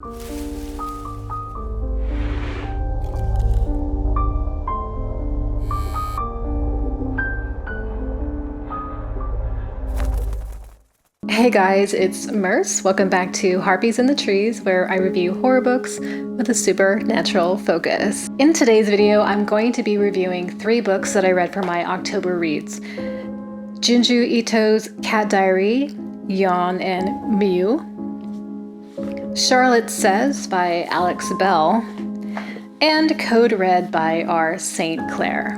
Hey guys, it's Merce. Welcome back to Harpies in the Trees, where I review horror books with a supernatural focus. In today's video, I'm going to be reviewing 3 books that I read for my October reads. Junji Ito's Cat Diary, Yawn and Mew. Charlotte Says by Alex Bell. And Code Red by R. St. Clair.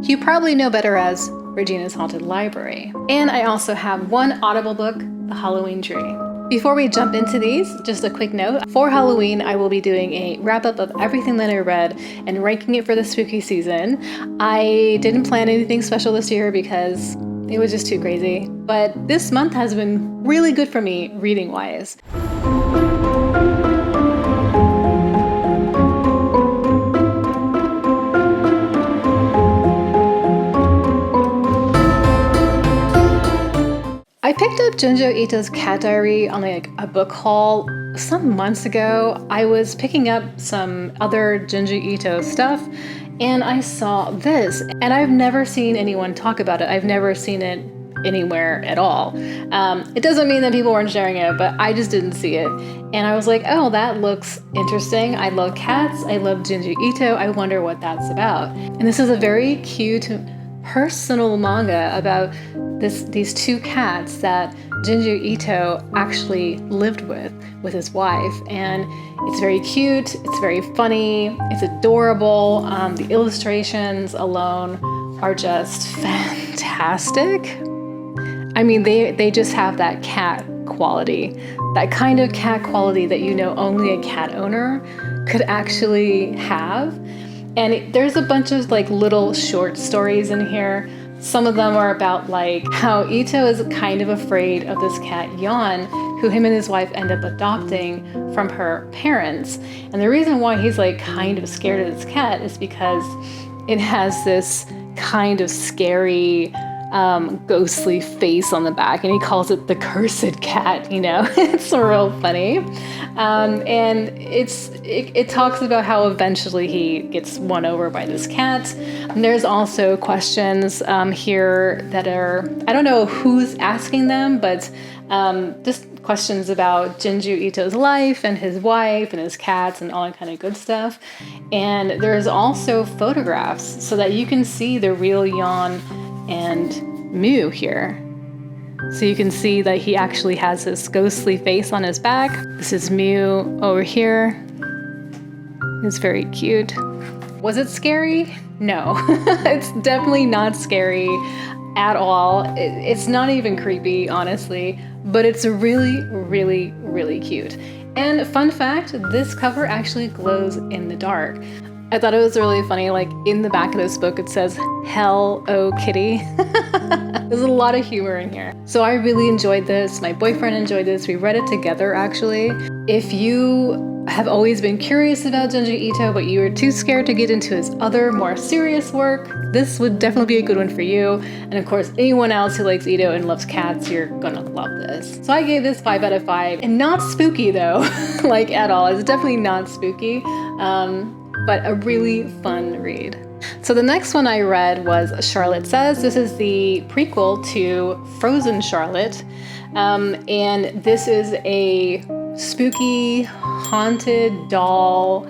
You probably know better as Regina's Haunted Library. And I also have one Audible book, The Halloween Tree. Before we jump into these, just a quick note. For Halloween, I will be doing a wrap-up of everything that I read and ranking it for the spooky season. I didn't plan anything special this year because it was just too crazy. But this month has been really good for me reading-wise. I picked up Junji Ito's Cat Diary on a book haul some months ago. I was picking up some other Junji Ito stuff and I saw this, and I've never seen anyone talk about it. I've never seen it anywhere at all. It doesn't mean that people weren't sharing it, but I just didn't see it. And I was like, oh, that looks interesting. I love cats. I love Junji Ito. I wonder what that's about. And this is a very cute personal manga about these 2 cats that Junji Ito actually lived with his wife, and it's very cute, it's very funny, it's adorable. The illustrations alone are just fantastic. I mean, they just have that cat quality, that kind of cat quality that only a cat owner could actually have. And there's a bunch of little short stories in here. Some of them are about how Ito is kind of afraid of this cat Yawn, who him and his wife end up adopting from her parents. And the reason why he's kind of scared of this cat is because it has this kind of scary ghostly face on the back, and he calls it the cursed cat, It's real funny. And it talks about how eventually he gets won over by this cat. And there's also questions here that are, I don't know who's asking them, but just questions about Junji Ito's life and his wife and his cats and all that kind of good stuff. And there's also photographs so that you can see the real Yawn and Mew here. So you can see that he actually has this ghostly face on his back. This is Mew over here. It's very cute. Was it scary? No, it's definitely not scary at all. It's not even creepy, honestly, but it's really, really, really cute. And fun fact, this cover actually glows in the dark. I thought it was really funny, in the back of this book it says, "Hell, kitty." There's a lot of humor in here. So I really enjoyed this. My boyfriend enjoyed this. We read it together, actually. If you have always been curious about Junji Ito, but you were too scared to get into his other, more serious work, this would definitely be a good one for you. And of course, anyone else who likes Ito and loves cats, you're gonna love this. So I gave this 5 out of 5. And not spooky, though, at all. It's definitely not spooky. But a really fun read. So the next one I read was Charlotte Says. This is the prequel to Frozen Charlotte. And this is a spooky, haunted doll,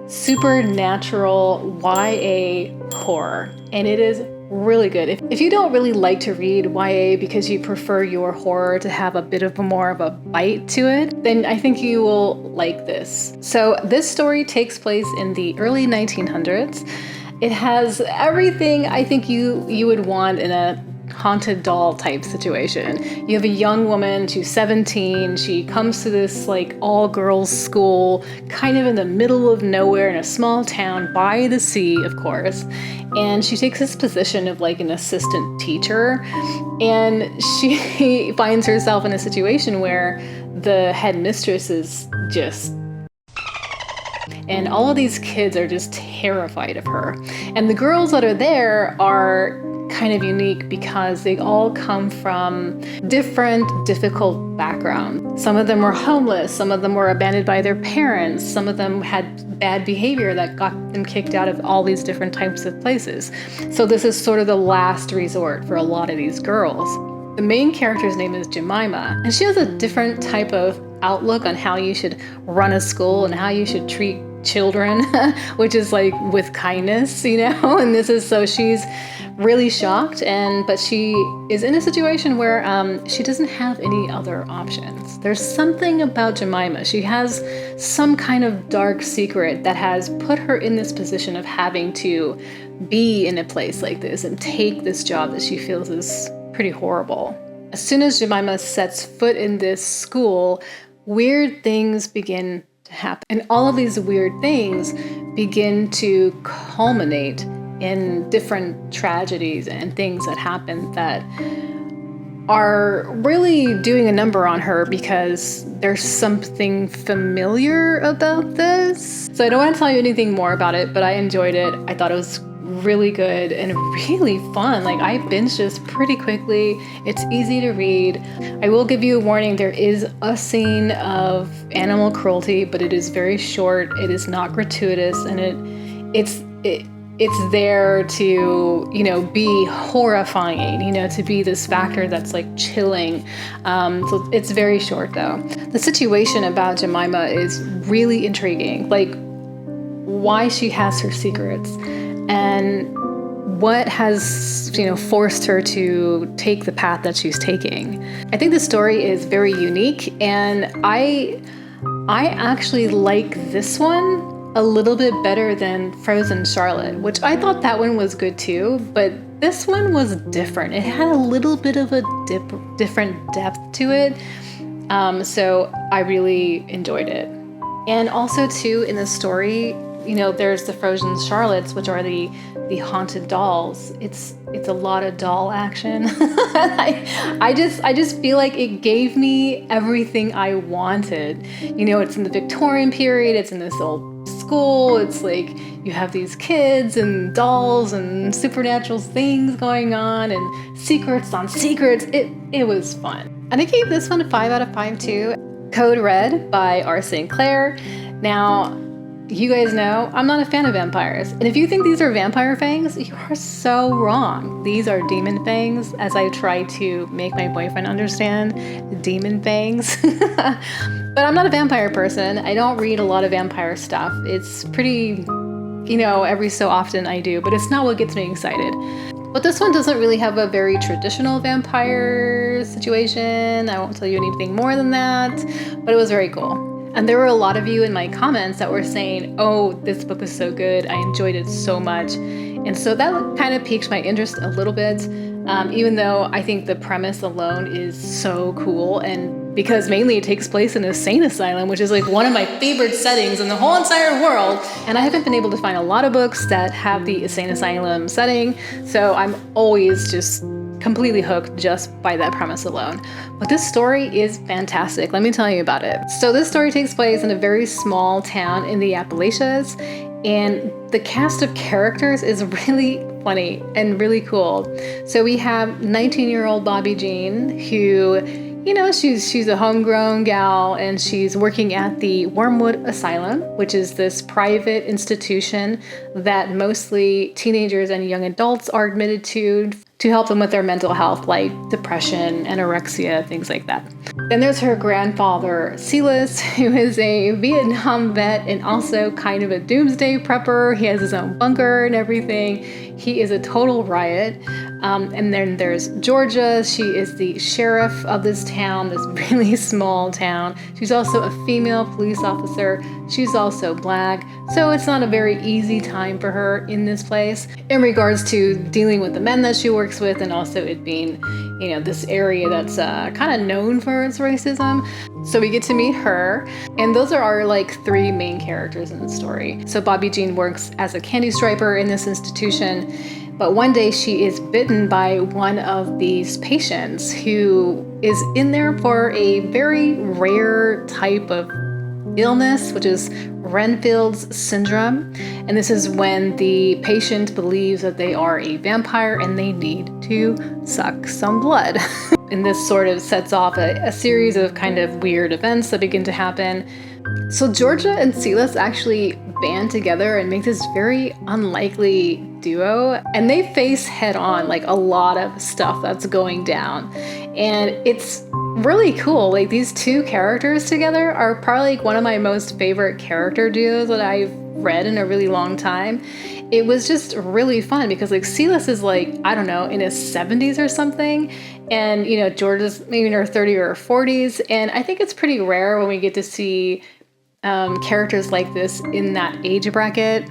supernatural YA horror. And it is really good. If you don't really like to read YA because you prefer your horror to have a bit of more of a bite to it, then I think you will like this. So this story takes place in the early 1900s. It has everything I think you would want in a haunted doll type situation. You have a young woman, she's 17, she comes to this all girls school kind of in the middle of nowhere in a small town by the sea, of course, and she takes this position of an assistant teacher, and she finds herself in a situation where the headmistress is just, and all of these kids are just terrified of her, and the girls that are there are kind of unique because they all come from different difficult backgrounds. Some of them were homeless, some of them were abandoned by their parents, some of them had bad behavior that got them kicked out of all these different types of places. So this is sort of the last resort for a lot of these girls. The main character's name is Jemima, and she has a different type of outlook on how you should run a school and how you should treat children, which is like with kindness, and this is, so she's really shocked, but she is in a situation where she doesn't have any other options. There's something about Jemima. She has some kind of dark secret that has put her in this position of having to be in a place like this and take this job that she feels is pretty horrible. As soon as Jemima sets foot in this school, weird things begin to happen. And all of these weird things begin to culminate in different tragedies and things that happen that are really doing a number on her because there's something familiar about this. So I don't want to tell you anything more about it, but I enjoyed it. I thought it was really good and really fun. Like, I binged this pretty quickly. It's easy to read. I will give you a warning, there is a scene of animal cruelty, but it is very short. It is not gratuitous, and it's there to, be horrifying, to be this factor that's like chilling. So it's very short though. The situation about Jemima is really intriguing, like why she has her secrets and what has, forced her to take the path that she's taking. I think the story is very unique, and I actually like this one a little bit better than Frozen Charlotte, which I thought that one was good too, but this one was different. It had a little bit of a different depth to it, so I really enjoyed it. And also too, in the story, there's the Frozen Charlottes, which are the haunted dolls. It's a lot of doll action. I just feel like it gave me everything I wanted. It's in the Victorian period. It's in this old school. It's like you have these kids and dolls and supernatural things going on and secrets on secrets. It was fun. And I gave this one a 5 out of 5 too. Code Red by R. St. Clair. Now, you guys know I'm not a fan of vampires. And if you think these are vampire fangs, you are so wrong. These are demon fangs, as I try to make my boyfriend understand, demon fangs. But I'm not a vampire person. I don't read a lot of vampire stuff. It's pretty, every so often I do, but it's not what gets me excited. But this one doesn't really have a very traditional vampire situation. I won't tell you anything more than that, but it was very cool. And there were a lot of you in my comments that were saying, oh, this book was so good. I enjoyed it so much. And so that kind of piqued my interest a little bit, even though I think the premise alone is so cool. And because mainly it takes place in a insane asylum, which is like one of my favorite settings in the whole entire world. And I haven't been able to find a lot of books that have the insane asylum setting. So I'm always just completely hooked just by that premise alone. But this story is fantastic. Let me tell you about it. So this story takes place in a very small town in the Appalachians, and the cast of characters is really funny and really cool. So we have 19-year-old Bobby Jean, who, she's a homegrown gal, and she's working at the Wormwood Asylum, which is this private institution that mostly teenagers and young adults are admitted to help them with their mental health, like depression, anorexia, things like that. Then there's her grandfather, Silas, who is a Vietnam vet and also kind of a doomsday prepper. He has his own bunker and everything. He is a total riot. And then there's Georgia. She is the sheriff of this town, this really small town. She's also a female police officer. She's also Black. So it's not a very easy time for her in this place in regards to dealing with the men that she works with, and also it being, this area that's kind of known for its racism. So we get to meet her, and those are our three main characters in the story. So Bobby Jean works as a candy striper in this institution, but one day she is bitten by one of these patients who is in there for a very rare type of illness, which is Renfield's syndrome. And this is when the patient believes that they are a vampire and they need to suck some blood. And this sort of sets off a series of kind of weird events that begin to happen. So Georgia and Silas actually band together and make this very unlikely duo, and they face head on like a lot of stuff that's going down. And it's really cool. Like, these two characters together are probably like one of my most favorite character duos that I've read in a really long time. It was just really fun because like Silas is like, I don't know, in his 70s or something. And, you know, Georgia's maybe in her 30s or 40s. And I think it's pretty rare when we get to see characters like this in that age bracket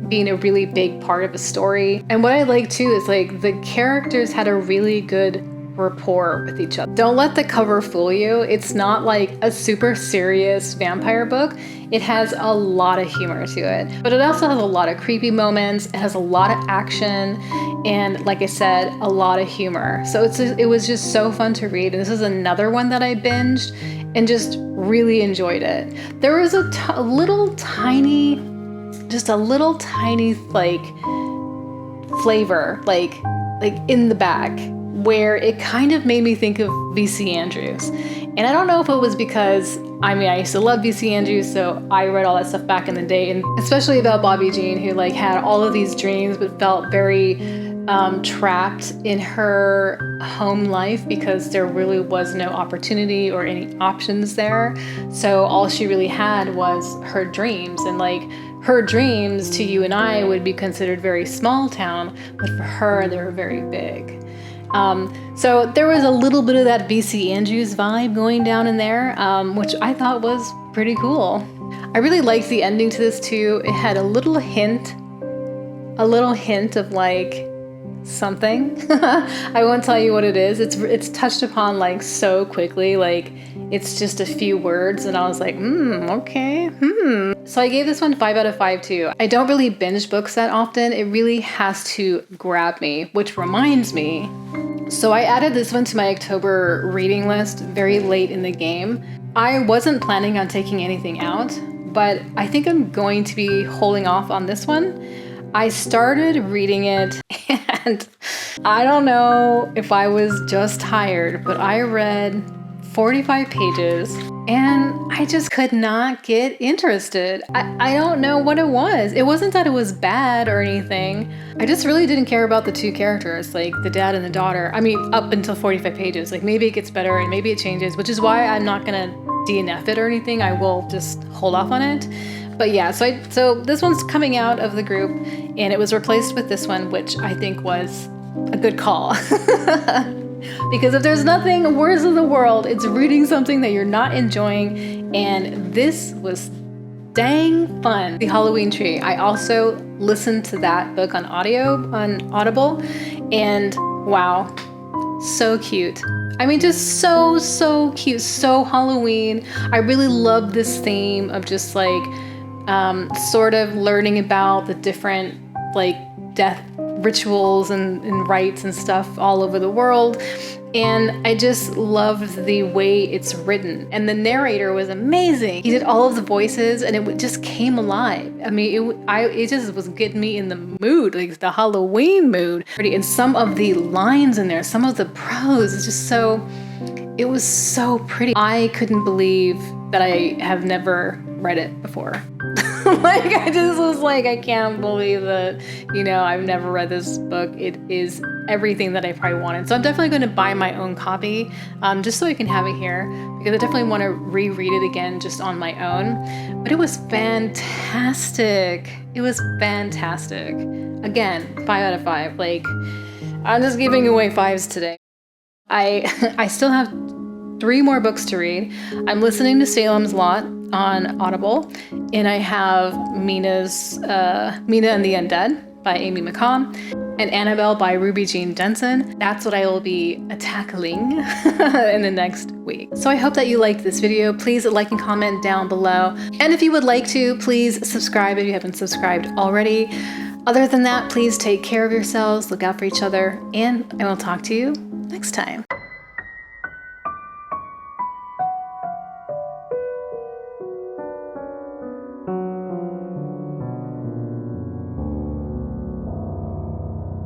being a really big part of a story. And what I like too is like the characters had a really good rapport with each other. Don't let the cover fool you. It's not like a super serious vampire book. It has a lot of humor to it, but it also has a lot of creepy moments. It has a lot of action, and like I said, a lot of humor. So it was just so fun to read. And this is another one that I binged and just really enjoyed it. There was a little tiny like flavor like in the back where it kind of made me think of V.C. Andrews. And I don't know if it was because, I mean, I used to love V.C. Andrews, so I read all that stuff back in the day, and especially about Bobby Jean, who like had all of these dreams but felt very trapped in her home life because there really was no opportunity or any options there. So all she really had was her dreams, and like her dreams to you and I would be considered very small town, but for her they were very big. So there was a little bit of that V.C. Andrews vibe going down in there, which I thought was pretty cool. I really liked the ending to this too. It had a little hint of like something. I won't tell you what it is. It's touched upon like so quickly, like it's just a few words, and I was like, okay. So I gave this one 5 out of 5 too. I don't really binge books that often. It really has to grab me, which reminds me. So I added this one to my October reading list very late in the game. I wasn't planning on taking anything out, but I think I'm going to be holding off on this one. I started reading it and I don't know if I was just tired, but I read 45 pages and I just could not get interested. I don't know what it was. It wasn't that it was bad or anything. I just really didn't care about the two characters, like the dad and the daughter. I mean, up until 45 pages. Like maybe it gets better and maybe it changes, which is why I'm not gonna DNF it or anything. I will just hold off on it. But yeah, so this one's coming out of the group and it was replaced with this one, which I think was a good call. Because if there's nothing worse in the world, it's reading something that you're not enjoying, and this was dang fun. The Halloween Tree. I also listened to that book on Audible, and wow, so cute. I mean, just so cute, so Halloween. I really love this theme of just like sort of learning about the different like death rituals and rites and stuff all over the world. And I just loved the way it's written. And the narrator was amazing. He did all of the voices and it just came alive. I mean, it just was getting me in the mood, like the Halloween mood. And some of the lines in there, some of the prose, it's just it was so pretty. I couldn't believe that I have never read it before. Like, I just was like, I can't believe that, you know, I've never read this book. It is everything that I probably wanted. So I'm definitely going to buy my own copy, just so I can have it here, because I definitely want to reread it again just on my own. But it was fantastic. It was fantastic. Again, 5 out of 5. Like, I'm just giving away 5s today. I still have 3 more books to read. I'm listening to Salem's Lot on Audible, and I have Mina and the Undead by Amy McComb, and Annabelle by Ruby Jean Denson. That's what I will be tackling in the next week. So I hope that you liked this video. Please like and comment down below. And if you would like to, please subscribe if you haven't subscribed already. Other than that, please take care of yourselves, look out for each other, and I will talk to you next time.